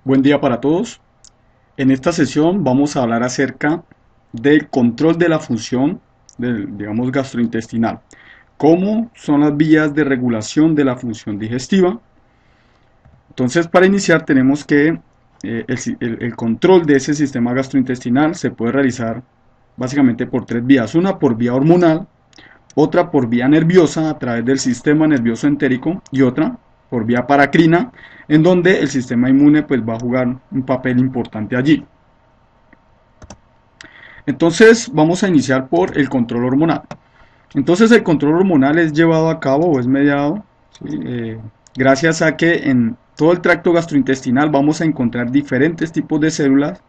Buen día para todos. En esta sesión vamos a hablar acerca del control de la función digamos, gastrointestinal. Cómo son las vías de regulación de la función digestiva. Entonces, para iniciar tenemos que el control de ese sistema gastrointestinal se puede realizar básicamente por tres vías. Una por vía hormonal, otra por vía nerviosa a través del sistema nervioso entérico y otra por vía paracrina, en donde el sistema inmune pues va a jugar un papel importante allí. Entonces vamos a iniciar por el control hormonal. Entonces el control hormonal es llevado a cabo o es mediado, ¿sí? Gracias a que en todo el tracto gastrointestinal vamos a encontrar diferentes tipos de células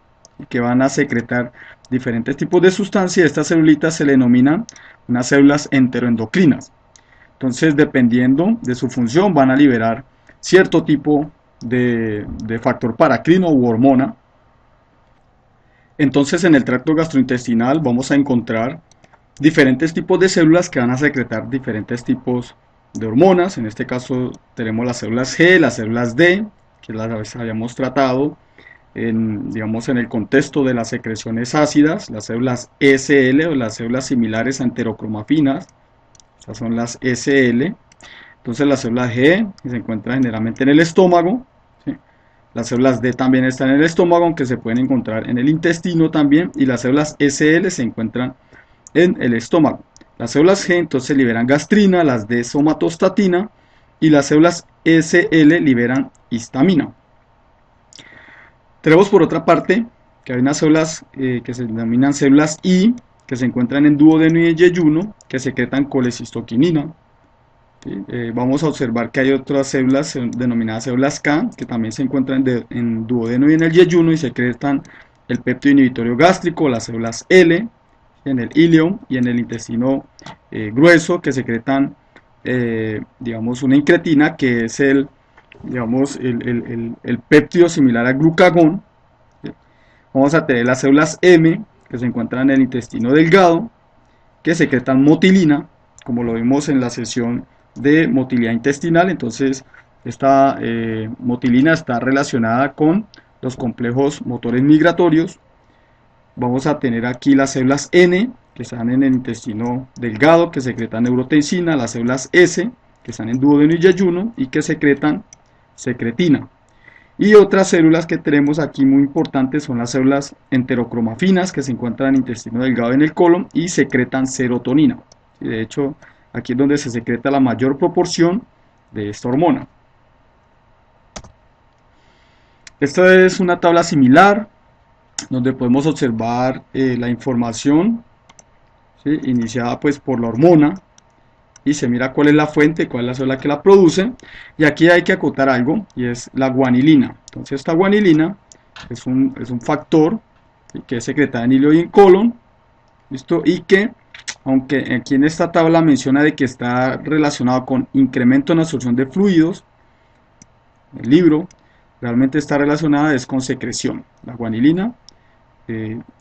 que van a secretar diferentes tipos de sustancias. Estas celulitas se le denominan unas células enteroendocrinas. Entonces, dependiendo de su función, van a liberar cierto tipo de factor paracrino u hormona. Entonces, en el tracto gastrointestinal vamos a encontrar diferentes tipos de células que van a secretar diferentes tipos de hormonas. En este caso tenemos las células G, las células D, que las habíamos tratado digamos, en el contexto de las secreciones ácidas, las células SL o las células similares a enterocromafinas. Estas son las SL. Entonces las células G, que se encuentran generalmente en el estómago, ¿sí? Las células D también están en el estómago, aunque se pueden encontrar en el intestino también, y las células SL se encuentran en el estómago. Las células G entonces liberan gastrina, las D somatostatina, y las células SL liberan histamina. Tenemos por otra parte que hay unas células que se denominan células I, que se encuentran en duodeno y en yeyuno, que secretan colecistoquinina. ¿Sí? Vamos a observar que hay otras células denominadas células K, que también se encuentran en duodeno y en el yeyuno y secretan el péptido inhibitorio gástrico, las células L, en el ileo y en el intestino grueso, que secretan, digamos, una incretina, que es digamos, el péptido similar al glucagón. ¿Sí? Vamos a tener las células M, que se encuentran en el intestino delgado, que secretan motilina, como lo vimos en la sesión de motilidad intestinal. Entonces esta motilina está relacionada con los complejos motores migratorios. Vamos a tener aquí las células N, que están en el intestino delgado, que secretan neurotensina, las células S, que están en duodeno y yeyuno y que secretan secretina. Y otras células que tenemos aquí muy importantes son las células enterocromafinas, que se encuentran en el intestino delgado y en el colon y secretan serotonina. Y de hecho, aquí es donde se secreta la mayor proporción de esta hormona. Esta es una tabla similar donde podemos observar la información, ¿sí? Iniciada pues por la hormona, y se mira cuál es la fuente, cuál es la célula que la produce, y aquí hay que acotar algo, y es la guanilina. Entonces esta guanilina es un factor, ¿sí? Que es secretada en ilio y en colon, ¿listo? Y que, aunque aquí en esta tabla menciona de que está relacionado con incremento en la absorción de fluidos, el libro realmente está relacionada es con secreción. La guanilina,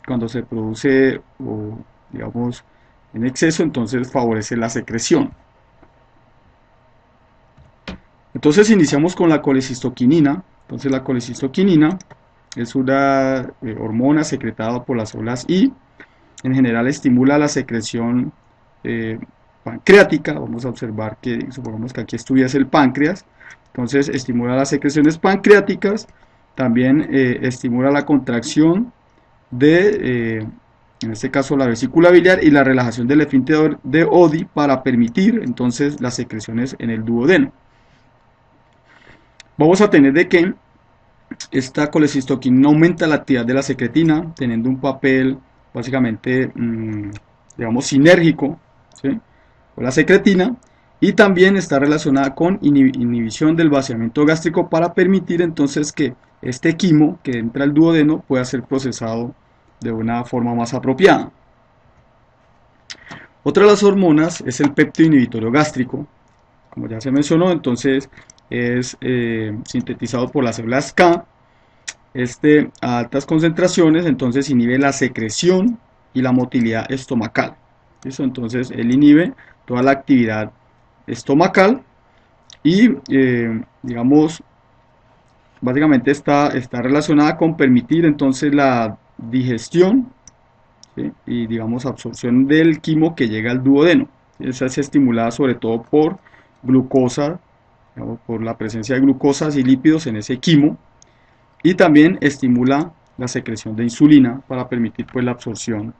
cuando se produce, o digamos, en exceso, entonces favorece la secreción. Entonces iniciamos con la colecistoquinina. Entonces la colecistoquinina es una hormona secretada por las células I. En general estimula la secreción pancreática. Vamos a observar que, supongamos que aquí estuviese el páncreas. Entonces estimula las secreciones pancreáticas. También estimula la contracción en este caso la vesícula biliar, y la relajación del esfínter de Oddi para permitir entonces las secreciones en el duodeno. Vamos a tener de que esta colecistoquinina aumenta la actividad de la secretina, teniendo un papel básicamente, digamos, sinérgico, ¿sí? Con la secretina, y también está relacionada con inhibición del vaciamiento gástrico para permitir entonces que este quimo que entra al duodeno pueda ser procesado de una forma más apropiada. Otra de las hormonas es el péptido inhibitorio gástrico, como ya se mencionó. Entonces es sintetizado por las células K. A altas concentraciones entonces inhibe la secreción y la motilidad estomacal. ¿Listo? Entonces él inhibe toda la actividad estomacal y digamos básicamente está relacionada con permitir entonces la digestión, ¿sí? Y digamos absorción del quimo que llega al duodeno. Esa es estimulada sobre todo por glucosa, digamos, por la presencia de glucosas y lípidos en ese quimo, y también estimula la secreción de insulina para permitir pues la absorción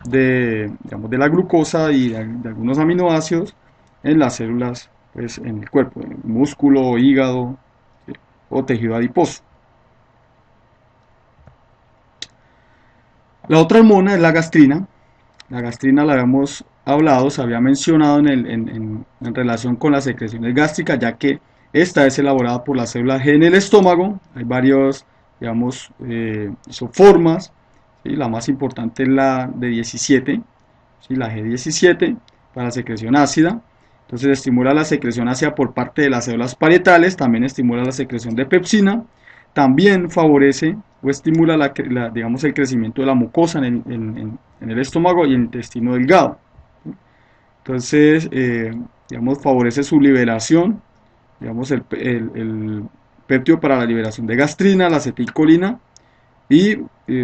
digamos, de la glucosa y de algunos aminoácidos en las células, pues, en el cuerpo, en el músculo, hígado, ¿sí? O tejido adiposo. La otra hormona es la gastrina. La gastrina la habíamos hablado, se había mencionado en relación con las secreciones gástricas, ya que esta es elaborada por las células G en el estómago. Hay varios, digamos, isoformas, ¿sí? La más importante es la de 17, ¿sí? La G17 para la secreción ácida. Entonces estimula la secreción ácida por parte de las células parietales, también estimula la secreción de pepsina, también favorece o estimula digamos, el crecimiento de la mucosa en el estómago y el intestino delgado. Entonces, digamos, favorece su liberación, digamos, el péptido para la liberación de gastrina, la acetilcolina, y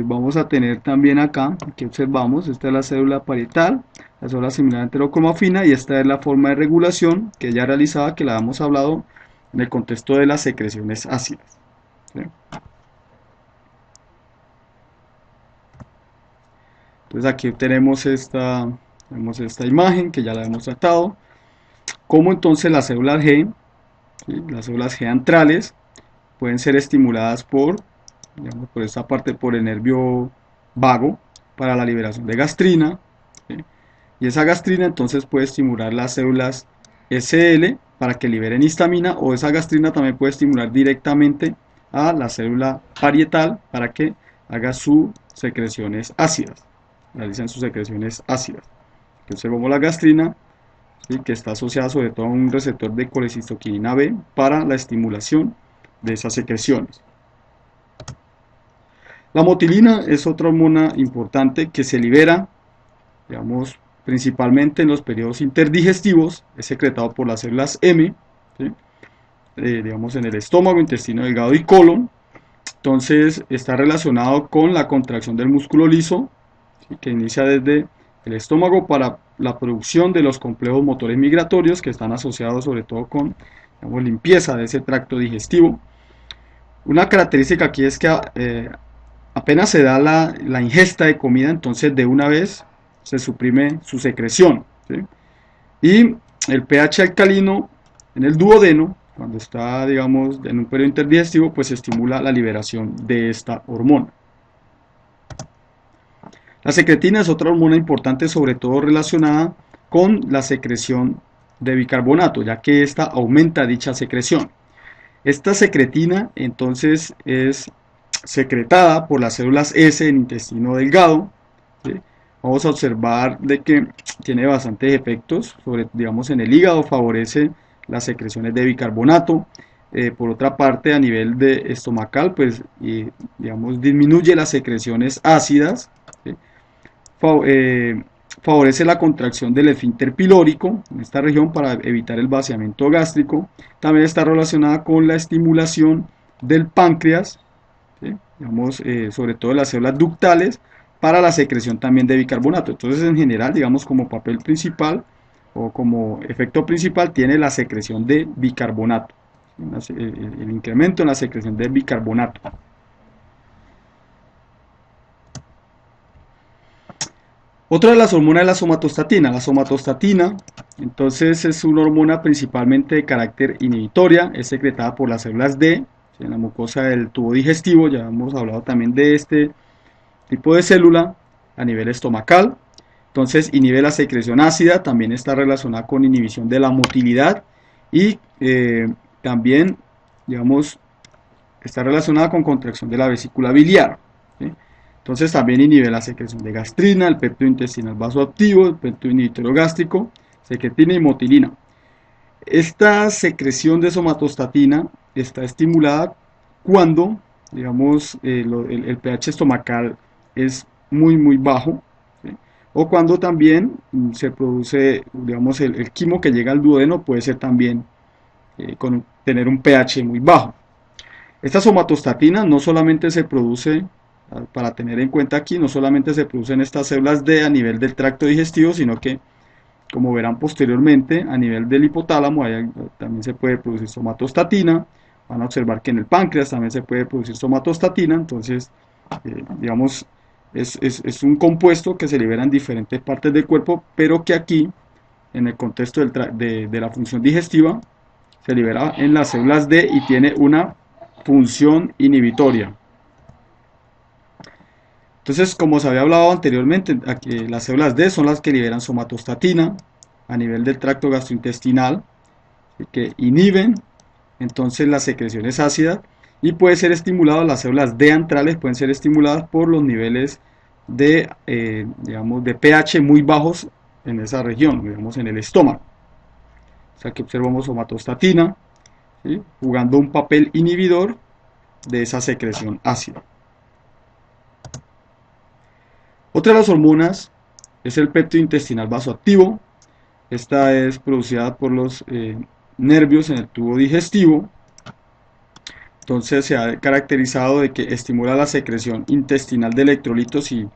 vamos a tener también acá, que observamos, esta es la célula parietal, la célula similar enterocromafina, y esta es la forma de regulación que ya realizaba, que la hemos hablado en el contexto de las secreciones ácidas, ¿sí? Entonces aquí tenemos esta imagen que ya la hemos tratado, como entonces las células G, ¿sí? Las células G antrales pueden ser estimuladas digamos, por esta parte, por el nervio vago para la liberación de gastrina, ¿sí? Y esa gastrina entonces puede estimular las células SL para que liberen histamina, o esa gastrina también puede estimular directamente a la célula parietal para que haga sus secreciones ácidas, realicen sus secreciones ácidas. Entonces como la gastrina, ¿sí? Que está asociada sobre todo a un receptor de colecistoquinina B para la estimulación de esas secreciones. La motilina es otra hormona importante que se libera, digamos, principalmente en los periodos interdigestivos, es secretado por las células M, ¿sí? Digamos en el estómago, intestino delgado y colon. Entonces está relacionado con la contracción del músculo liso, ¿sí? Que inicia desde el estómago para la producción de los complejos motores migratorios que están asociados sobre todo con, digamos, limpieza de ese tracto digestivo. Una característica aquí es que apenas se da la ingesta de comida, entonces de una vez se suprime su secreción, ¿sí? Y el pH alcalino en el duodeno, cuando está, digamos, en un periodo interdigestivo, pues estimula la liberación de esta hormona. La secretina es otra hormona importante, sobre todo relacionada con la secreción de bicarbonato, ya que esta aumenta dicha secreción. Esta secretina entonces es secretada por las células S en intestino delgado, ¿sí? Vamos a observar de que tiene bastantes efectos, digamos, en el hígado favorece las secreciones de bicarbonato. Por otra parte, a nivel de estomacal, pues, digamos, disminuye las secreciones ácidas, ¿sí? Favorece la contracción del esfínter pilórico en esta región para evitar el vaciamiento gástrico. También está relacionada con la estimulación del páncreas, ¿sí? Digamos, sobre todo las células ductales, para la secreción también de bicarbonato. Entonces, en general, digamos, como papel principal o como efecto principal, tiene la secreción de bicarbonato, el incremento en la secreción de bicarbonato. Otra de las hormonas es la somatostatina. La somatostatina, entonces, es una hormona principalmente de carácter inhibitoria, es secretada por las células D, en la mucosa del tubo digestivo. Ya hemos hablado también de este tipo de célula a nivel estomacal. Entonces inhibe la secreción ácida, también está relacionada con inhibición de la motilidad y también, digamos, está relacionada con contracción de la vesícula biliar, ¿sí? Entonces también inhibe la secreción de gastrina, el péptido intestinal vasoactivo, el péptido inhibitorio gástrico, secretina y motilina. Esta secreción de somatostatina está estimulada cuando, digamos, el pH estomacal es muy bajo, ¿sí? O cuando también se produce, digamos, el quimo que llega al duodeno puede ser también tener un pH muy bajo. Esta somatostatina no solamente se produce, para tener en cuenta aquí, no solamente se producen estas células D a nivel del tracto digestivo, sino que, como verán posteriormente, a nivel del hipotálamo también se puede producir somatostatina. Van a observar que en el páncreas también se puede producir somatostatina. Entonces, digamos, es un compuesto que se libera en diferentes partes del cuerpo, pero que aquí, en el contexto de la función digestiva, se libera en las células D y tiene una función inhibitoria. Entonces, como se había hablado anteriormente, aquí las células D son las que liberan somatostatina a nivel del tracto gastrointestinal, que inhiben entonces las secreciones ácidas y puede ser estimulado, las células D antrales pueden ser estimuladas por los niveles de, digamos, de pH muy bajos en esa región, digamos en el estómago. O sea, que observamos somatostatina, ¿sí?, jugando un papel inhibidor de esa secreción ácida. Otra de las hormonas es el péptido intestinal vasoactivo. Esta es producida por los nervios en el tubo digestivo. Entonces se ha caracterizado de que estimula la secreción intestinal de electrolitos y,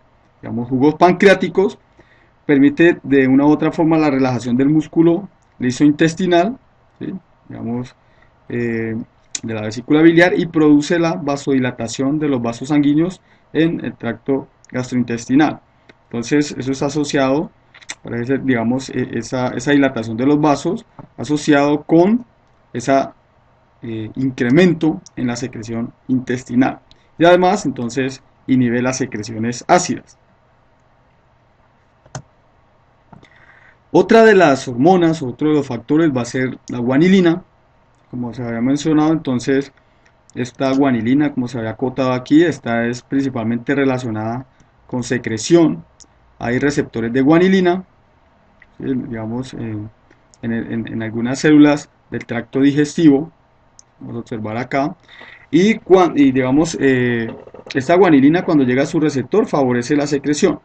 digamos, jugos pancreáticos, permite de una u otra forma la relajación del músculo liso intestinal, ¿sí?, digamos, de la vesícula biliar, y produce la vasodilatación de los vasos sanguíneos en el tracto gastrointestinal. Entonces eso es asociado, parece, digamos, esa dilatación de los vasos asociado con esa incremento en la secreción intestinal, y además entonces inhibe las secreciones ácidas. Otra de las hormonas, otro de los factores va a ser la guanilina, como se había mencionado. Entonces esta guanilina, como se había acotado aquí, esta es principalmente relacionada con secreción. Hay receptores de guanilina, digamos, en algunas células del tracto digestivo. Vamos a observar acá. Y digamos, esta guanilina, cuando llega a su receptor, favorece la secreción.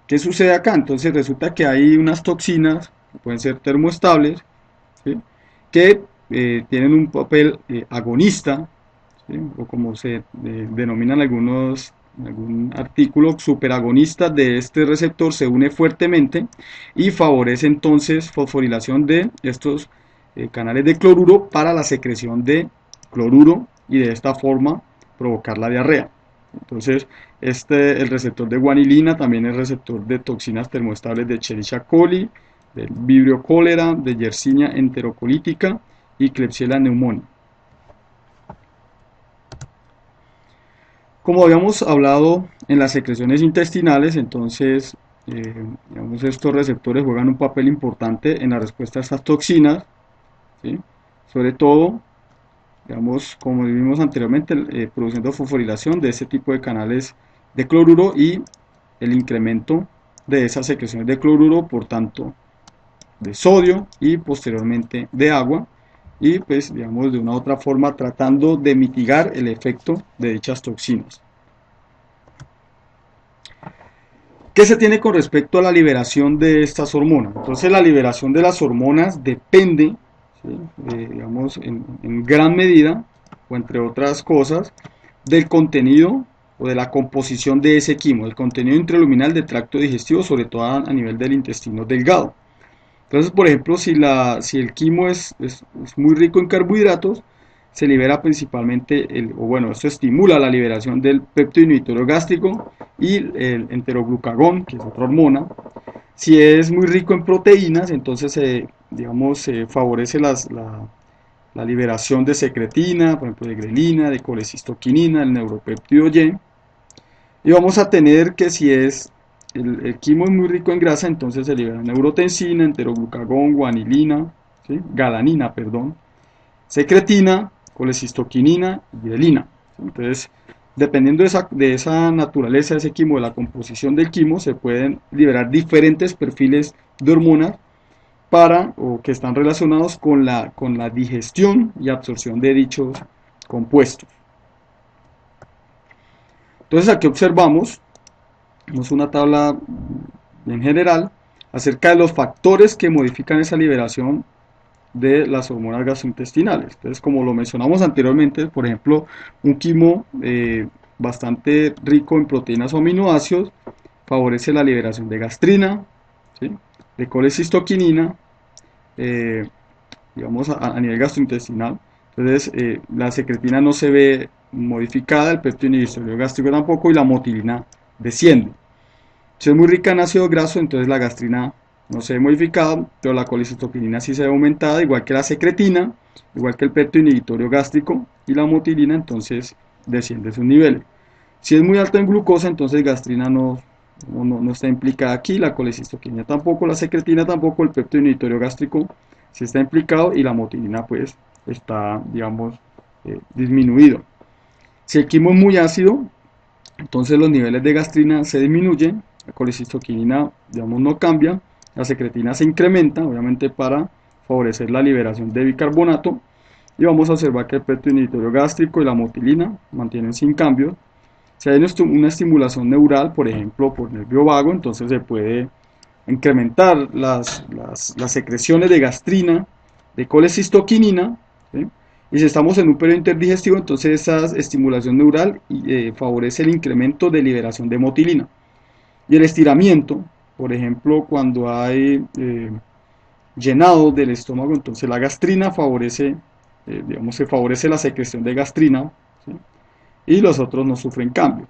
¿Qué sucede acá? Entonces resulta que hay unas toxinas, que pueden ser termoestables, ¿sí?, que tienen un papel agonista, ¿sí?, o como se denominan algún artículo, superagonista de este receptor, se une fuertemente y favorece entonces fosforilación de estos canales de cloruro para la secreción de cloruro y de esta forma provocar la diarrea. Entonces, el receptor de guanilina también es receptor de toxinas termoestables de Escherichia coli, del Vibrio cholera, de Yersinia enterocolítica y Klebsiella pneumoniae. Como habíamos hablado en las secreciones intestinales, entonces, digamos, estos receptores juegan un papel importante en la respuesta a estas toxinas, ¿sí?, sobre todo, digamos, como vimos anteriormente, produciendo fosforilación de este tipo de canales de cloruro y el incremento de esas secreciones de cloruro, por tanto, de sodio y posteriormente de agua, y pues, digamos, de una u otra forma tratando de mitigar el efecto de dichas toxinas. ¿Qué se tiene con respecto a la liberación de estas hormonas? Entonces la liberación de las hormonas depende, ¿sí?, digamos, en gran medida, o entre otras cosas, del contenido o de la composición de ese quimo, el contenido intraluminal del tracto digestivo, sobre todo a nivel del intestino delgado. Entonces, por ejemplo, si el quimo es muy rico en carbohidratos, se libera principalmente, esto estimula la liberación del péptido inhibitorio gástrico y el enteroglucagón, que es otra hormona. Si es muy rico en proteínas, entonces se favorece la liberación de secretina, por ejemplo de grelina, de colecistoquinina, el neuropéptido Y. Y vamos a tener que si el quimo es muy rico en grasa, entonces se libera neurotensina, enteroglucagón, guanilina, ¿sí?, galanina, perdón, secretina, colecistoquinina y grelina. Entonces, dependiendo de esa naturaleza de ese quimo, de la composición del quimo, se pueden liberar diferentes perfiles de hormonas o que están relacionados con la digestión y absorción de dichos compuestos. Entonces aquí observamos una tabla en general acerca de los factores que modifican esa liberación de las hormonas gastrointestinales. Entonces, como lo mencionamos anteriormente, por ejemplo, un quimo bastante rico en proteínas o aminoácidos favorece la liberación de gastrina, ¿sí?, de colecistoquinina, eh, digamos a nivel gastrointestinal. Entonces, la secretina no se ve modificada, el péptido inhibitorio gástrico tampoco, y la motilina desciende. Si es muy rica en ácido graso, entonces la gastrina no se ve modificada, pero la colecistoquinina sí se ve aumentada, igual que la secretina, igual que el péptido inhibitorio gástrico, y la motilina entonces desciende sus niveles. Si es muy alto en glucosa, entonces gastrina no está implicada aquí, la colecistoquinina tampoco, la secretina tampoco, el péptido inhibitorio gástrico sí está implicado y la motilina pues está, digamos, disminuido. Si el quimo es muy ácido, entonces los niveles de gastrina se disminuyen, la colecistoquinina, digamos, no cambia, la secretina se incrementa, obviamente para favorecer la liberación de bicarbonato, y vamos a observar que el péptido inhibitorio gástrico y la motilina mantienen sin cambio. Si hay una estimulación neural, por ejemplo, por nervio vago, entonces se puede incrementar las secreciones de gastrina, de colecistoquinina, ¿sí? Y si estamos en un periodo interdigestivo, entonces esa estimulación neural favorece el incremento de liberación de motilina. Y el estiramiento, por ejemplo, cuando hay llenado del estómago, entonces la gastrina favorece, digamos, se favorece la secreción de gastrina, ¿sí?, y los otros no sufren cambio.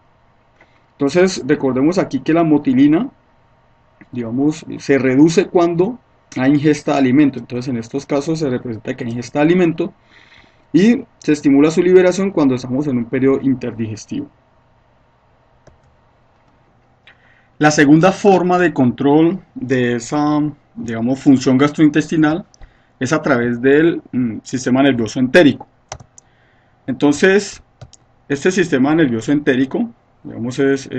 Entonces, recordemos aquí que la motilina, digamos, se reduce cuando hay ingesta de alimento. Entonces, en estos casos se representa que hay ingesta de alimento y se estimula su liberación cuando estamos en un periodo interdigestivo. La segunda forma de control de esa, digamos, función gastrointestinal es a través del sistema nervioso entérico. Entonces, este sistema nervioso entérico, digamos, es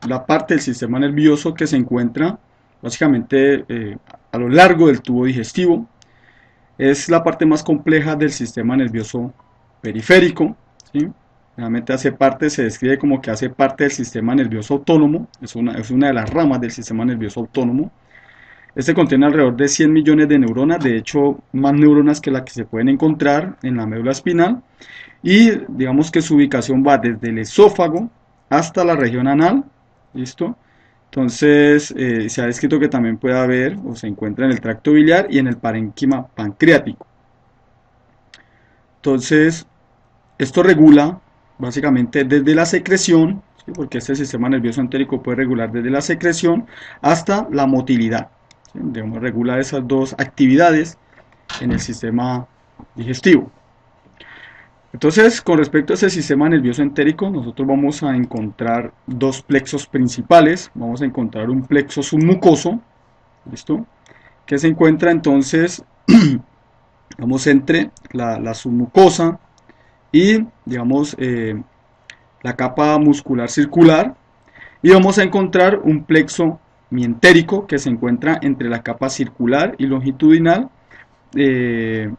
la parte del sistema nervioso que se encuentra básicamente a lo largo del tubo digestivo. Es la parte más compleja del sistema nervioso periférico, ¿sí? Realmente se describe como que hace parte del sistema nervioso autónomo, es una de las ramas del sistema nervioso autónomo. Este contiene alrededor de 100 millones de neuronas, de hecho más neuronas que las que se pueden encontrar en la médula espinal, y digamos que su ubicación va desde el esófago hasta la región anal, ¿listo? Entonces se ha descrito que también puede haber o se encuentra en el tracto biliar y en el parénquima pancreático. Entonces, esto regula básicamente desde la secreción, ¿sí?, porque este sistema nervioso entérico puede regular desde la secreción hasta la motilidad, ¿sí? Debemos regular esas dos actividades en el sistema digestivo. Entonces, con respecto a ese sistema nervioso entérico, nosotros vamos a encontrar dos plexos principales. Vamos a encontrar un plexo submucoso, ¿listo?, que se encuentra entonces, digamos, entre la submucosa y, digamos, la capa muscular circular. Y vamos a encontrar un plexo mientérico que se encuentra entre la capa circular y longitudinal de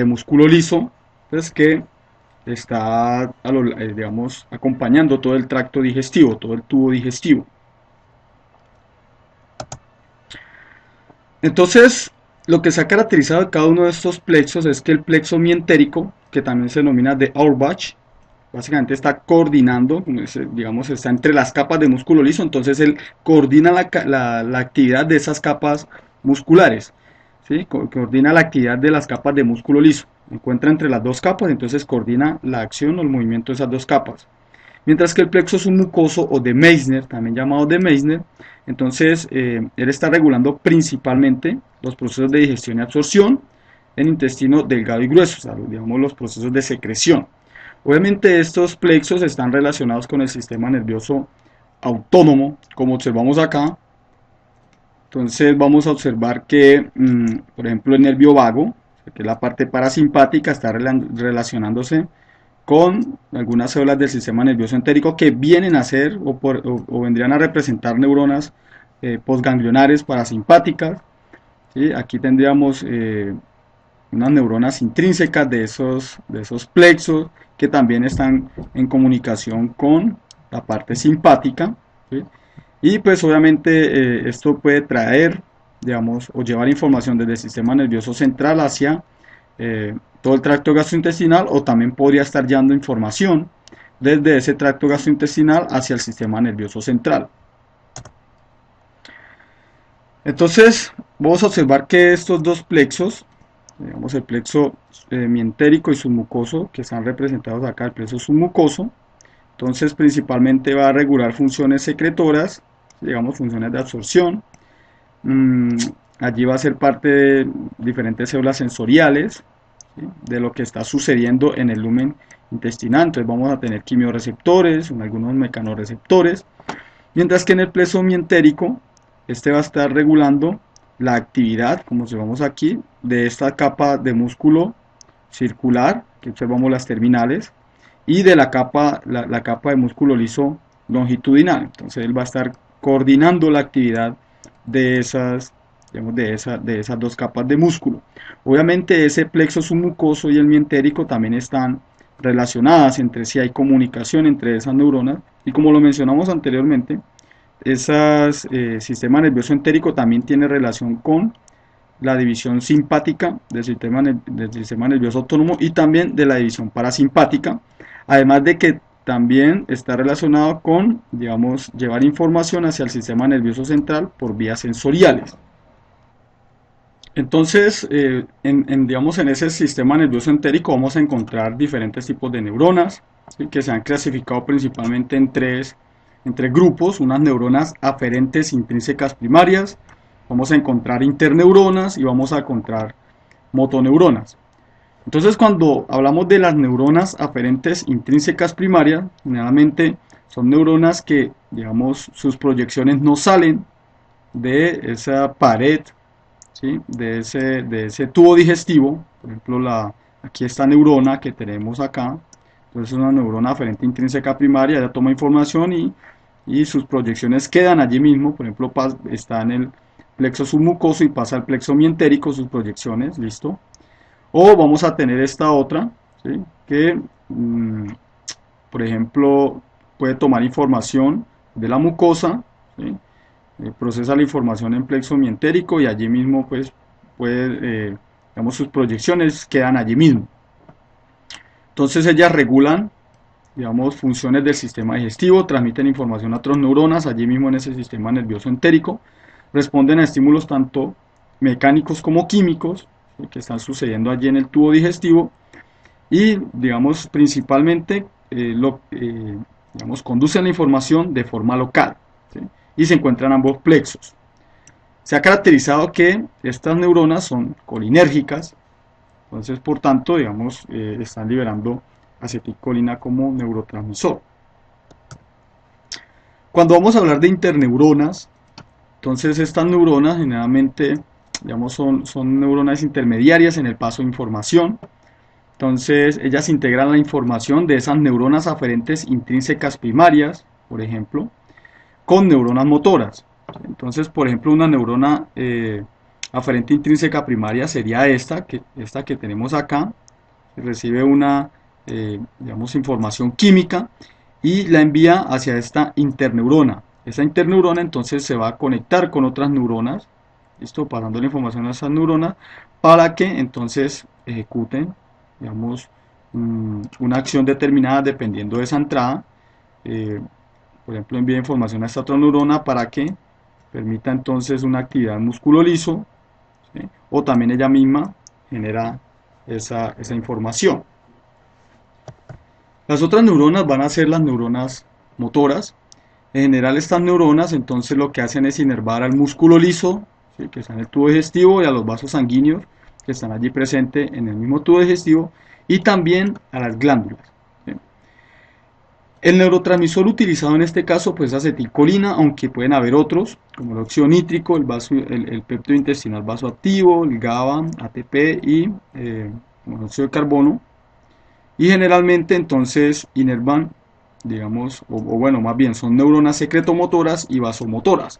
músculo liso, pues, que está, digamos, acompañando todo el tracto digestivo, todo el tubo digestivo. Entonces, lo que se ha caracterizado de cada uno de estos plexos es que el plexo mientérico, que también se denomina de Auerbach, básicamente está coordinando, digamos, está entre las capas de músculo liso, entonces él coordina la actividad de esas capas musculares, ¿sí? Coordina la actividad de las capas de músculo liso, encuentra entre las dos capas, entonces coordina la acción o el movimiento de esas dos capas. Mientras que el plexo submucoso o de Meissner, también llamado de Meissner, entonces él está regulando principalmente los procesos de digestión y absorción en intestino delgado y grueso, o sea, digamos los procesos de secreción. Obviamente estos plexos están relacionados con el sistema nervioso autónomo, como observamos acá. Entonces vamos a observar que, por ejemplo, el nervio vago, que es la parte parasimpática, está relacionándose con algunas células del sistema nervioso entérico que vienen a ser o vendrían a representar neuronas postganglionares parasimpáticas, ¿sí? Aquí tendríamos unas neuronas intrínsecas de esos plexos que también están en comunicación con la parte simpática, ¿sí? Y pues obviamente esto puede traer, digamos, o llevar información desde el sistema nervioso central hacia todo el tracto gastrointestinal, o también podría estar llevando información desde ese tracto gastrointestinal hacia el sistema nervioso central. Entonces, vamos a observar que estos dos plexos, digamos el plexo mientérico y submucoso, que están representados acá, el plexo submucoso, entonces principalmente va a regular funciones secretoras, digamos funciones de absorción. Allí va a ser parte de diferentes células sensoriales, ¿sí?, de lo que está sucediendo en el lumen intestinal. Entonces vamos a tener quimioreceptores, algunos mecanorreceptores, mientras que en el plexo mientérico este va a estar regulando la actividad, como observamos aquí, de esta capa de músculo circular, que observamos las terminales, y de la capa de músculo liso longitudinal. Entonces él va a estar coordinando la actividad de esas, digamos, de esas dos capas de músculo. Obviamente ese plexo submucoso y el mientérico también están relacionadas entre sí, hay comunicación entre esas neuronas, y como lo mencionamos anteriormente, ese sistema nervioso entérico también tiene relación con la división simpática del sistema nervioso autónomo y también de la división parasimpática, además de que también está relacionado con, digamos, llevar información hacia el sistema nervioso central por vías sensoriales. Entonces, digamos, en ese sistema nervioso entérico vamos a encontrar diferentes tipos de neuronas, ¿sí?, que se han clasificado principalmente en tres grupos: unas neuronas aferentes intrínsecas primarias, vamos a encontrar interneuronas y vamos a encontrar motoneuronas. Entonces, cuando hablamos de las neuronas aferentes intrínsecas primarias, generalmente son neuronas que, digamos, sus proyecciones no salen de esa pared, ¿sí?, de ese tubo digestivo. Por ejemplo, aquí esta neurona que tenemos acá, entonces es una neurona aferente intrínseca primaria, ella toma información y sus proyecciones quedan allí mismo. Por ejemplo, está en el plexo submucoso y pasa al plexo mientérico, sus proyecciones, listo. O vamos a tener esta otra, ¿sí?, que, por ejemplo, puede tomar información de la mucosa, ¿sí?, procesa la información en plexo mientérico y allí mismo pues puede, digamos, sus proyecciones quedan allí mismo. Entonces ellas regulan, digamos, funciones del sistema digestivo, transmiten información a otras neuronas allí mismo en ese sistema nervioso entérico, responden a estímulos tanto mecánicos como químicos que están sucediendo allí en el tubo digestivo y, digamos, principalmente digamos, conducen la información de forma local, ¿sí?, y se encuentran ambos plexos. Se ha caracterizado que estas neuronas son colinérgicas, entonces por tanto, digamos, están liberando acetilcolina como neurotransmisor. Cuando vamos a hablar de interneuronas, entonces estas neuronas generalmente, digamos, son neuronas intermediarias en el paso de información. Entonces ellas integran la información de esas neuronas aferentes intrínsecas primarias, por ejemplo, con neuronas motoras. Entonces, por ejemplo, una neurona aferente intrínseca primaria sería esta que tenemos acá, que recibe una, digamos, información química y la envía hacia esta interneurona. Esta interneurona entonces se va a conectar con otras neuronas, ¿listo?, pasando la información a esas neuronas para que entonces ejecuten, digamos, una acción determinada dependiendo de esa entrada. Por ejemplo, envía información a esta otra neurona para que permita entonces una actividad músculo liso, ¿sí?, o también ella misma genera esa información. Las otras neuronas van a ser las neuronas motoras. En general estas neuronas entonces lo que hacen es inervar al músculo liso, ¿sí?, que está en el tubo digestivo, y a los vasos sanguíneos que están allí presentes en el mismo tubo digestivo, y también a las glándulas, ¿sí? El neurotransmisor utilizado en este caso pues es acetilcolina, aunque pueden haber otros, como el óxido nítrico, el péptido intestinal vasoactivo, el GABA, ATP y monóxido de carbono. Y generalmente entonces inervan, digamos, o bueno, más bien son neuronas secretomotoras y vasomotoras.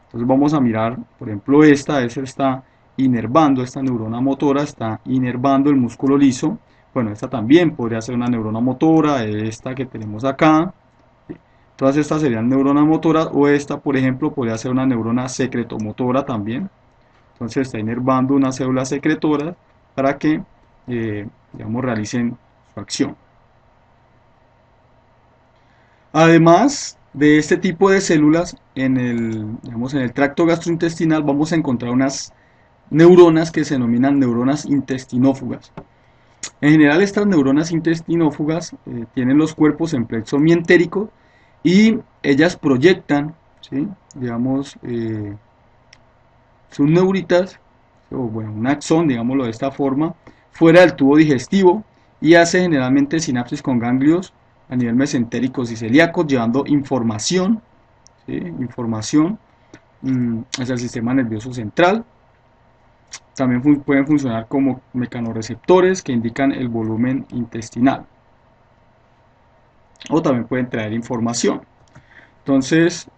Entonces vamos a mirar, por ejemplo, esta está inervando, esta neurona motora está inervando el músculo liso. Bueno, esta también podría ser una neurona motora, esta que tenemos acá. Todas estas serían neuronas motoras, o esta, por ejemplo, podría ser una neurona secretomotora también, Entonces está inervando unas células secretoras para que, digamos, realicen su acción. Además de este tipo de células, digamos, en el tracto gastrointestinal vamos a encontrar unas neuronas que se denominan neuronas intestinófugas. En general, estas neuronas intestinófugas tienen los cuerpos en plexo mientérico y ellas proyectan, ¿sí? Digamos, sus neuritas, o bueno, un axón, digámoslo de esta forma, fuera del tubo digestivo y hace generalmente sinapsis con ganglios a nivel mesentéricos y celíacos, llevando información, ¿sí? Información hacia el sistema nervioso central. También pueden funcionar como mecanorreceptores que indican el volumen intestinal. O también pueden traer información. Entonces,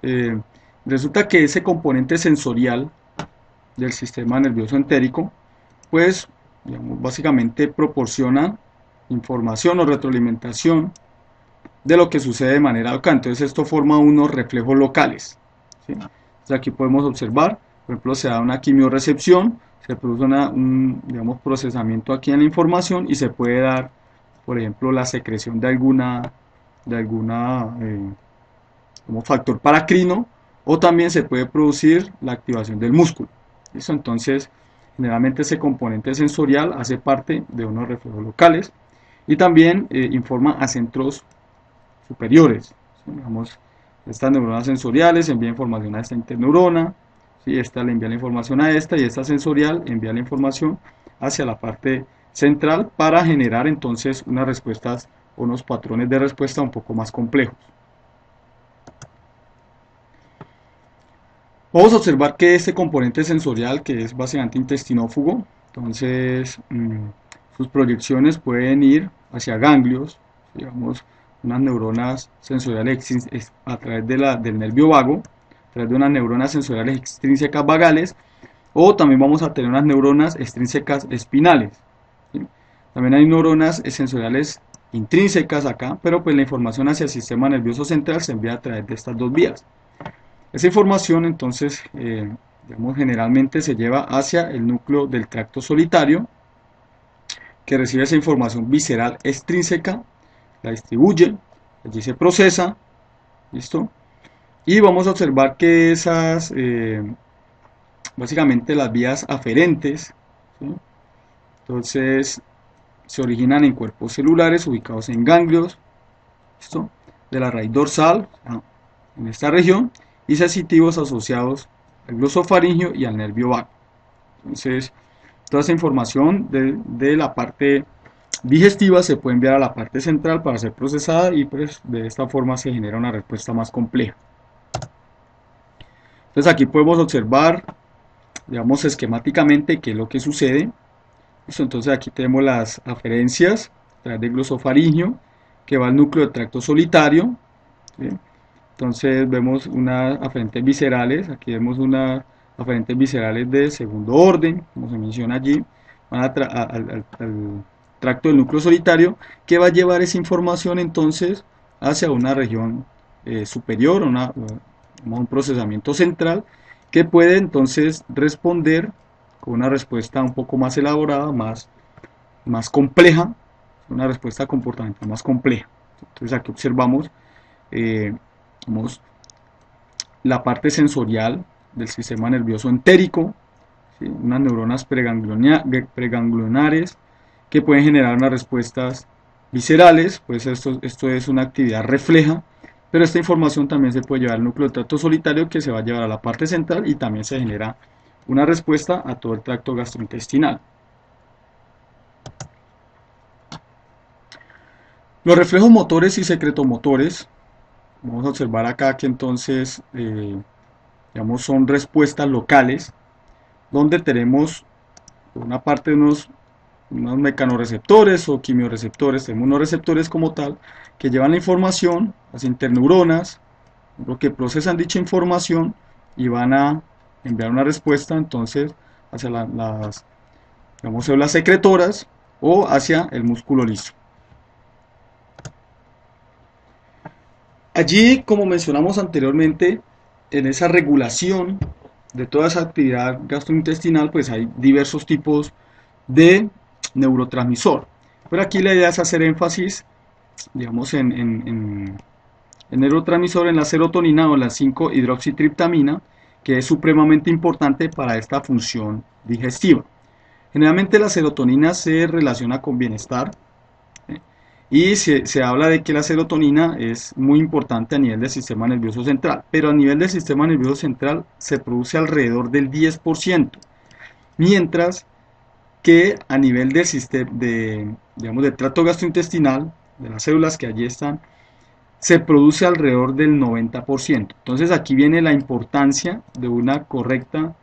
resulta que ese componente sensorial del sistema nervioso entérico, pues, digamos, básicamente proporciona información o retroalimentación de lo que sucede de manera local. Entonces, esto forma unos reflejos locales, ¿sí? Entonces, aquí podemos observar, por ejemplo, se da una quimiorrecepción, se produce un digamos, procesamiento aquí en la información y se puede dar, por ejemplo, la secreción de alguna como factor paracrino, o también se puede producir la activación del músculo. ¿Listo? Entonces, generalmente ese componente sensorial hace parte de unos reflejos locales y también informa a centros superiores. ¿Sí? Digamos, estas neuronas sensoriales envían información a esta interneurona, ¿sí? Esta le envía la información a esta y esta sensorial envía la información hacia la parte central para generar entonces unas respuestas o unos patrones de respuesta un poco más complejos. Vamos a observar que este componente sensorial, que es básicamente intestinófugo, entonces sus proyecciones pueden ir hacia ganglios, digamos, unas neuronas sensoriales a través del nervio vago, a través de unas neuronas sensoriales extrínsecas vagales, o también vamos a tener unas neuronas extrínsecas espinales. ¿Sí? También hay neuronas sensoriales intrínsecas acá, pero pues la información hacia el sistema nervioso central se envía a través de estas dos vías. Esa información entonces, digamos, generalmente se lleva hacia el núcleo del tracto solitario, que recibe esa información visceral extrínseca, la distribuye, allí se procesa, ¿listo? Y vamos a observar que esas, básicamente las vías aferentes, ¿sí? Entonces se originan en cuerpos celulares ubicados en ganglios, ¿listo? De la raíz dorsal, en esta región, y sensitivos asociados al glosofaringio y al nervio vago. Entonces, toda esa información de la parte digestiva se puede enviar a la parte central para ser procesada y pues de esta forma se genera una respuesta más compleja. Entonces aquí podemos observar, digamos, esquemáticamente qué es lo que sucede. Entonces aquí tenemos las aferencias a través del glosofaringio que va al núcleo del tracto solitario, ¿sí? Entonces vemos unas aferentes viscerales, aquí vemos unas aferentes viscerales de segundo orden, como se menciona allí, van al tracto del núcleo solitario, que va a llevar esa información entonces hacia una región superior, un procesamiento central, que puede entonces responder con una respuesta un poco más elaborada, más compleja, una respuesta comportamental más compleja. Entonces aquí observamos la parte sensorial del sistema nervioso entérico, ¿sí? Unas neuronas preganglionares que pueden generar unas respuestas viscerales, pues esto es una actividad refleja, pero esta información también se puede llevar al núcleo del tracto solitario, que se va a llevar a la parte central y también se genera una respuesta a todo el tracto gastrointestinal. Los reflejos motores y secretomotores, vamos a observar acá que entonces digamos, son respuestas locales, donde tenemos por una parte unos mecanorreceptores o quimioreceptores, tenemos unos receptores como tal, que llevan la información, las interneuronas, lo que procesan dicha información y van a enviar una respuesta entonces hacia las digamos, células secretoras o hacia el músculo liso. Allí, como mencionamos anteriormente, en esa regulación de toda esa actividad gastrointestinal, pues hay diversos tipos de neurotransmisor. Pero aquí la idea es hacer énfasis, digamos, en neurotransmisor, en la serotonina o la 5-hidroxitriptamina, que es supremamente importante para esta función digestiva. Generalmente la serotonina se relaciona con bienestar, ¿sí? Y se habla de que la serotonina es muy importante a nivel del sistema nervioso central, pero a nivel del sistema nervioso central se produce alrededor del 10%, mientras que a nivel del sistema digamos, del tracto gastrointestinal, de las células que allí están, se produce alrededor del 90%. Entonces aquí viene la importancia de una correcta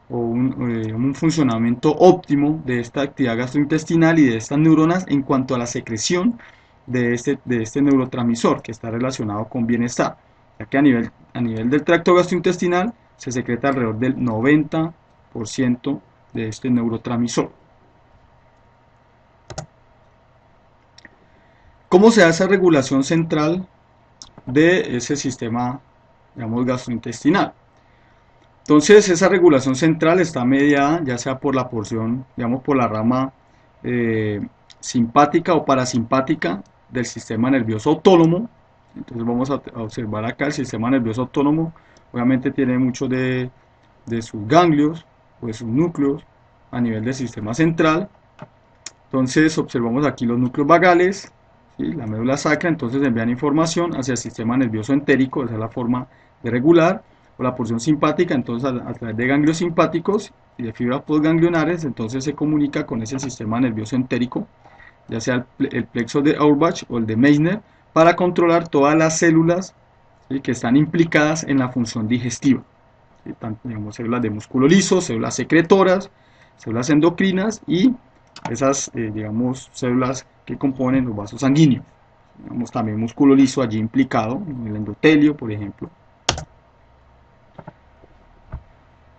o un funcionamiento óptimo de esta actividad gastrointestinal y de estas neuronas en cuanto a la secreción de este neurotransmisor que está relacionado con bienestar, ya que a nivel del tracto gastrointestinal se secreta alrededor del 90% de este neurotransmisor. ¿Cómo se hace esa regulación central de ese sistema, digamos, gastrointestinal? Entonces, esa regulación central está mediada ya sea por la porción, digamos, por la rama eh, simpática o parasimpática del sistema nervioso autónomo. Entonces, vamos a observar acá el sistema nervioso autónomo. Obviamente tiene muchos de sus ganglios o de sus núcleos a nivel del sistema central. Entonces, observamos aquí los núcleos vagales, ¿sí? La médula sacra. Entonces envían información hacia el sistema nervioso entérico, esa es la forma de regular, o la porción simpática. Entonces a través de ganglios simpáticos y de fibras postganglionares, entonces se comunica con ese sistema nervioso entérico, ya sea el plexo de Auerbach o el de Meissner, para controlar todas las células, ¿sí?, que están implicadas en la función digestiva, ¿sí? Tanto, digamos, células de músculo liso, células secretoras, células endocrinas y esas, digamos, células que componen los vasos sanguíneos. Digamos, también músculo liso allí implicado, en el endotelio, por ejemplo.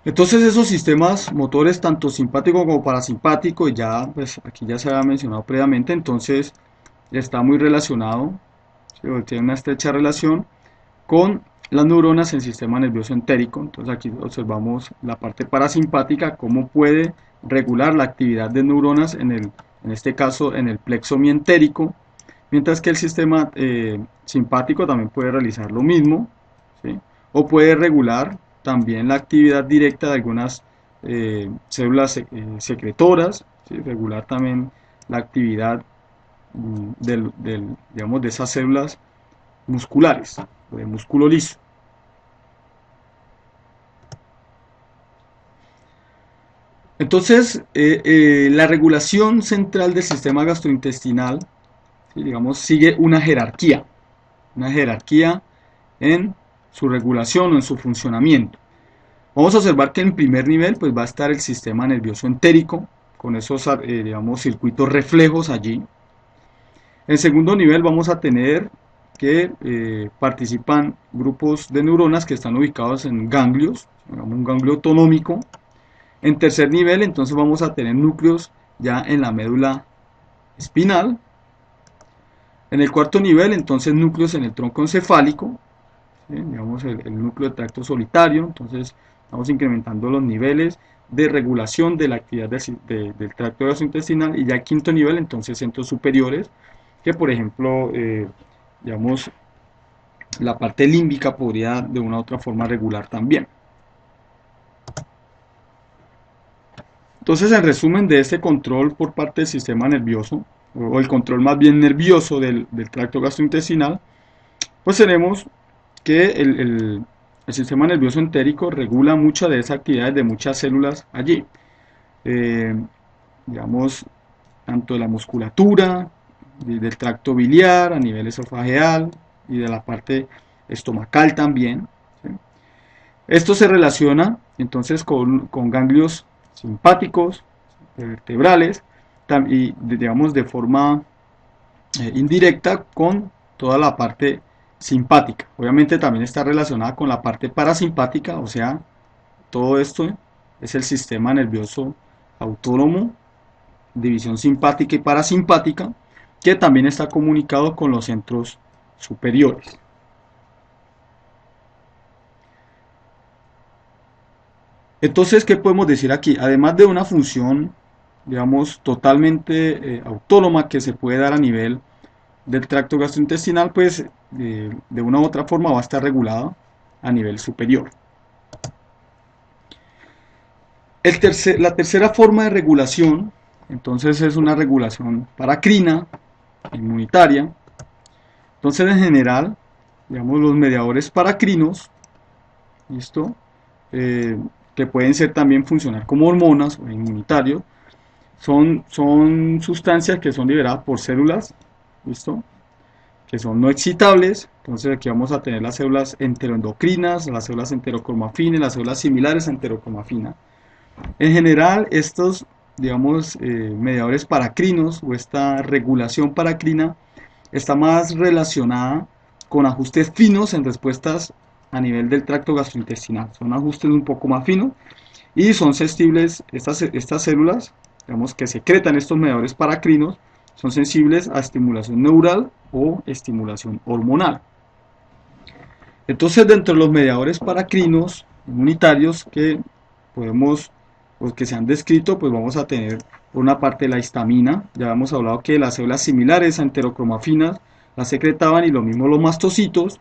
Entonces esos sistemas motores, tanto simpático como parasimpático, ya, pues aquí ya se había mencionado previamente, entonces está muy relacionado, ¿sí?, tiene una estrecha relación con las neuronas en el sistema nervioso entérico. Entonces aquí observamos la parte parasimpática, cómo puede regular la actividad de neuronas en este caso en el plexo mientérico, mientras que el sistema simpático también puede realizar lo mismo, ¿sí?, o puede regular también la actividad directa de algunas células secretoras, ¿sí?, regular también la actividad digamos, de esas células musculares, de músculo liso. Entonces, la regulación central del sistema gastrointestinal, ¿sí?, digamos, sigue una jerarquía en su regulación o en su funcionamiento. Vamos a observar que en primer nivel pues, va a estar el sistema nervioso entérico, con esos digamos, circuitos reflejos allí. En segundo nivel vamos a tener que participan grupos de neuronas que están ubicados en ganglios, digamos un ganglio autonómico. En tercer nivel entonces vamos a tener núcleos ya en la médula espinal. En el cuarto nivel entonces núcleos en el tronco encefálico, ¿sí?, digamos el núcleo de tracto solitario. Entonces vamos incrementando los niveles de regulación de la actividad del tracto gastrointestinal. Y ya quinto nivel entonces centros superiores, que por ejemplo, digamos, la parte límbica podría de una u otra forma regular también. Entonces, en resumen de este control por parte del sistema nervioso, o el control más bien nervioso del tracto gastrointestinal, pues tenemos que el sistema nervioso entérico regula muchas de esas actividades de muchas células allí. Eh, digamos, tanto de la musculatura, del tracto biliar, a nivel esofageal y de la parte estomacal también, ¿sí? Esto se relaciona entonces con ganglios simpáticos, vertebrales, y digamos de forma indirecta con toda la parte simpática. Obviamente también está relacionada con la parte parasimpática, o sea, todo esto es el sistema nervioso autónomo, división simpática y parasimpática, que también está comunicado con los centros superiores. Entonces, ¿qué podemos decir aquí? Además de una función, digamos, totalmente autónoma que se puede dar a nivel del tracto gastrointestinal, pues de una u otra forma va a estar regulada a nivel superior. La tercera forma de regulación, entonces, es una regulación paracrina, inmunitaria. Entonces, en general, digamos, los mediadores paracrinos, ¿listo? Eh, que pueden ser también funcionar como hormonas o inmunitarios, son sustancias que son liberadas por células, ¿listo? Que son no excitables. Entonces aquí vamos a tener las células enteroendocrinas, las células enterocromafines, las células similares a enterocromafina. En general, estos, digamos, mediadores paracrinos o esta regulación paracrina está más relacionada con ajustes finos en respuestas a nivel del tracto gastrointestinal. Son ajustes un poco más finos y son sensibles, estas células, digamos, que secretan estos mediadores paracrinos, son sensibles a estimulación neural o estimulación hormonal. Entonces, dentro de los mediadores paracrinos inmunitarios que podemos, los que se han descrito, pues vamos a tener por una parte la histamina. Ya hemos hablado que las células similares a enterocromafinas las secretaban, y lo mismo los mastocitos.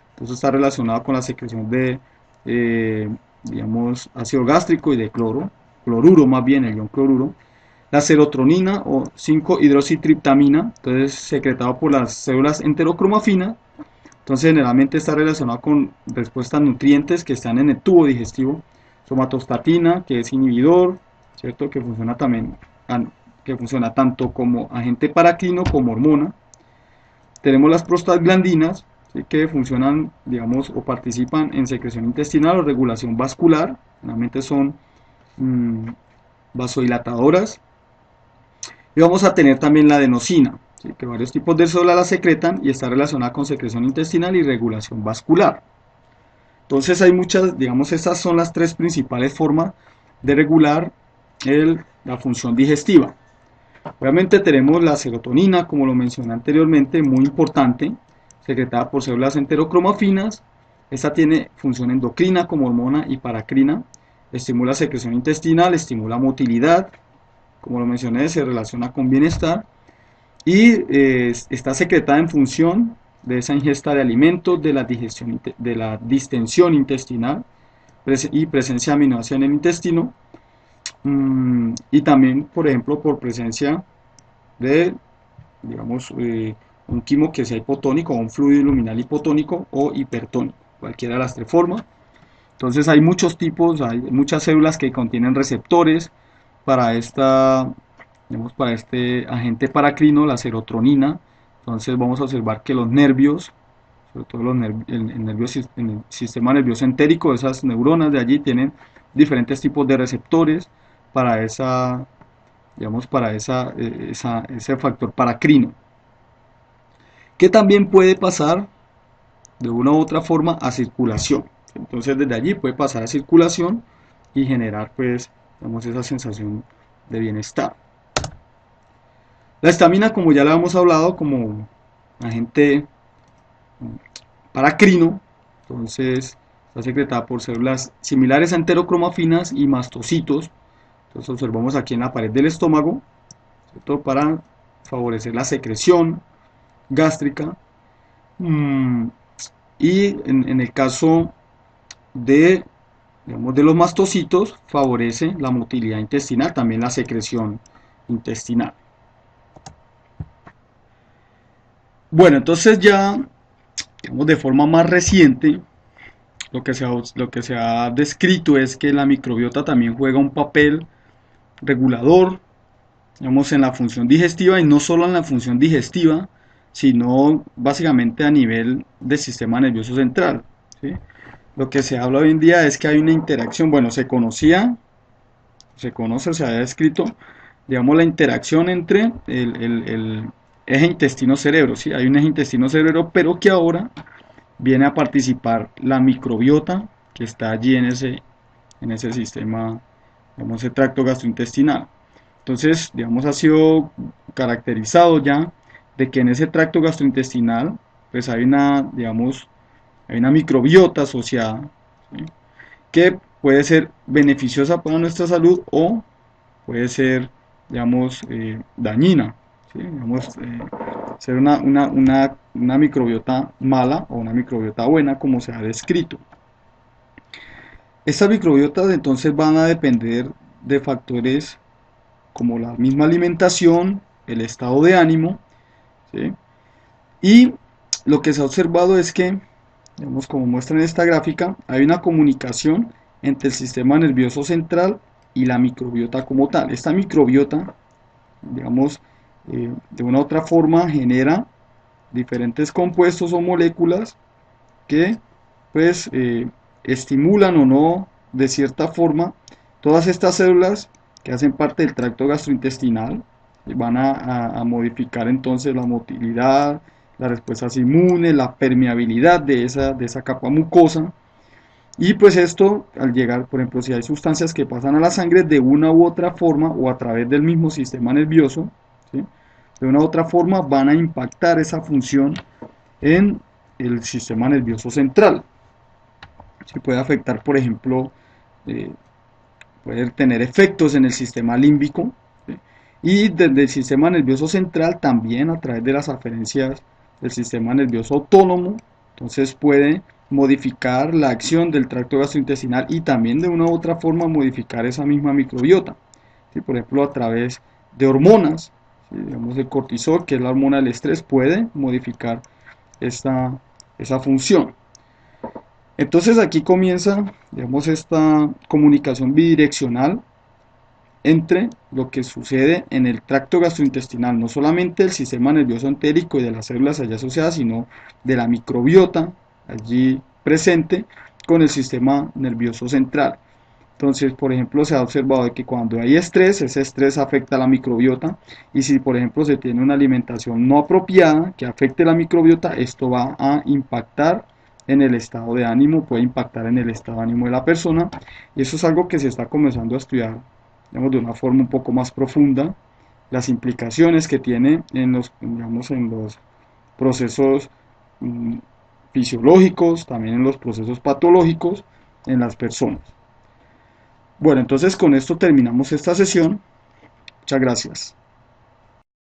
Entonces está relacionado con la secreción de, digamos, ácido gástrico y de cloruro más bien, el ion cloruro. La serotonina o 5-hidroxitriptamina, entonces secretado por las células enterocromafinas. Entonces generalmente está relacionado con respuestas a nutrientes que están en el tubo digestivo. Somatostatina, que es inhibidor, ¿cierto? Que funciona también, que funciona tanto como agente paracrino como hormona. Tenemos las prostaglandinas, ¿sí? Que funcionan, digamos, o participan en secreción intestinal o regulación vascular. Generalmente son vasodilatadoras. Y vamos a tener también la adenosina, ¿sí? Que varios tipos de células la secretan y está relacionada con secreción intestinal y regulación vascular. Entonces hay muchas, digamos, estas son las tres principales formas de regular la función digestiva. Obviamente tenemos la serotonina, como lo mencioné anteriormente, muy importante, secretada por células enterocromafinas. Esta tiene función endocrina como hormona y paracrina, estimula secreción intestinal, estimula motilidad, como lo mencioné, se relaciona con bienestar y está secretada en función de esa ingesta de alimentos, de la digestión, de la distensión intestinal y presencia de aminoácidos en el intestino, y también, por ejemplo, por presencia de, digamos, un quimo que sea hipotónico, o un fluido luminal hipotónico o hipertónico, cualquiera de las tres formas. Entonces hay muchos tipos, hay muchas células que contienen receptores para digamos, para este agente paracrino, la serotonina. Entonces vamos a observar que los nervios, sobre todo en el sistema nervioso entérico, esas neuronas de allí tienen diferentes tipos de receptores para digamos, para ese factor paracrino, que también puede pasar de una u otra forma a circulación. Entonces desde allí puede pasar a circulación y generar, pues, digamos, esa sensación de bienestar. La histamina, como ya la hemos hablado, como agente paracrino, entonces está secretada por células similares a enterocromafinas y mastocitos. Entonces observamos aquí en la pared del estómago, ¿cierto? Para favorecer la secreción gástrica. Y en el caso de, digamos, de los mastocitos, favorece la motilidad intestinal, también la secreción intestinal. Bueno, entonces ya, digamos, de forma más reciente, lo que se ha descrito es que la microbiota también juega un papel regulador, digamos, en la función digestiva, y no solo en la función digestiva, sino básicamente a nivel del sistema nervioso central, ¿sí? Lo que se habla hoy en día es que hay una interacción, bueno, se conoce, se había descrito, digamos, la interacción entre el eje intestino-cerebro, ¿sí? Hay un eje intestino-cerebro, pero que ahora viene a participar la microbiota que está allí en ese sistema, digamos, ese tracto gastrointestinal. Entonces, digamos, ha sido caracterizado ya de que en ese tracto gastrointestinal, pues hay una, digamos, hay una microbiota asociada, ¿sí? Que puede ser beneficiosa para nuestra salud o puede ser, digamos, dañina, ¿sí? Digamos, ser una microbiota mala o una microbiota buena, como se ha descrito. Estas microbiotas entonces van a depender de factores como la misma alimentación, el estado de ánimo, ¿sí? Y lo que se ha observado es que, digamos, como muestra en esta gráfica, hay una comunicación entre el sistema nervioso central y la microbiota como tal. Esta microbiota, digamos, de una u otra forma genera diferentes compuestos o moléculas que pues estimulan o no de cierta forma todas estas células que hacen parte del tracto gastrointestinal y van a modificar entonces la motilidad, las respuestas inmunes, la permeabilidad de esa capa mucosa. Y pues esto, al llegar, por ejemplo, si hay sustancias que pasan a la sangre de una u otra forma o a través del mismo sistema nervioso, ¿sí? De una u otra forma van a impactar esa función en el sistema nervioso central. Se puede afectar, por ejemplo, eh, puede tener efectos en el sistema límbico, ¿sí? Y desde el sistema nervioso central también a través de las aferencias del sistema nervioso autónomo, entonces puede modificar la acción del tracto gastrointestinal y también de una u otra forma modificar esa misma microbiota, ¿sí? Por ejemplo, a través de hormonas, ¿sí? Digamos el cortisol, que es la hormona del estrés, puede modificar esa función. Entonces aquí comienza, digamos, esta comunicación bidireccional entre lo que sucede en el tracto gastrointestinal, no solamente del sistema nervioso entérico y de las células allí asociadas, sino de la microbiota allí presente con el sistema nervioso central. Entonces, por ejemplo, se ha observado que cuando hay estrés, ese estrés afecta a la microbiota y si, por ejemplo, se tiene una alimentación no apropiada que afecte la microbiota, esto va a impactar en el estado de ánimo, puede impactar en el estado de ánimo de la persona y eso es algo que se está comenzando a estudiar, digamos, de una forma un poco más profunda, las implicaciones que tiene en los, digamos, en los procesos mm, fisiológicos, también en los procesos patológicos en las personas. Bueno, entonces con esto terminamos esta sesión. Muchas gracias.